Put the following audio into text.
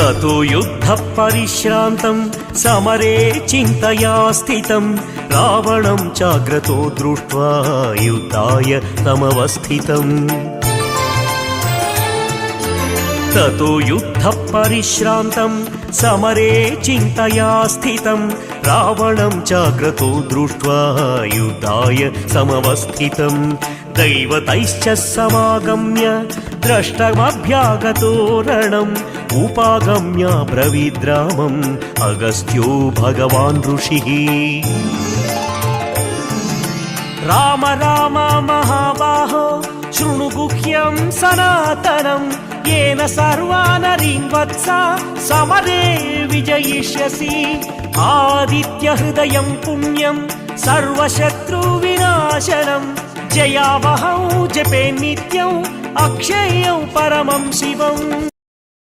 ततो युद्धः परिश्रान्तं समरे चिन्तया स्थितं रावणं चाग्रतो दृष्ट्वा युद्धाय तमवस्थितम् ततो युद्धः परिश्रान्तं समरे चिन्तया स्थितं रावणं चाग्रतो दृष्ट्वा युद्धाय समवस्थितं दैवतैश्च समागम्य द्रष्टमभ्यागतो रणम् उपागम्य ब्रवीद्रामम् अगस्त्यो भगवान् ऋषिः राम राम महाबाहो शृणु गुह्यं सनातनं येन सर्वानरीन् वत्सा समरे विजयिष्यसि आदित्यहृदयं पुण्यं सर्वशत्रुविनाशनं जयावहौ जपे नित्यं अक्षय्यं परमं शिवम्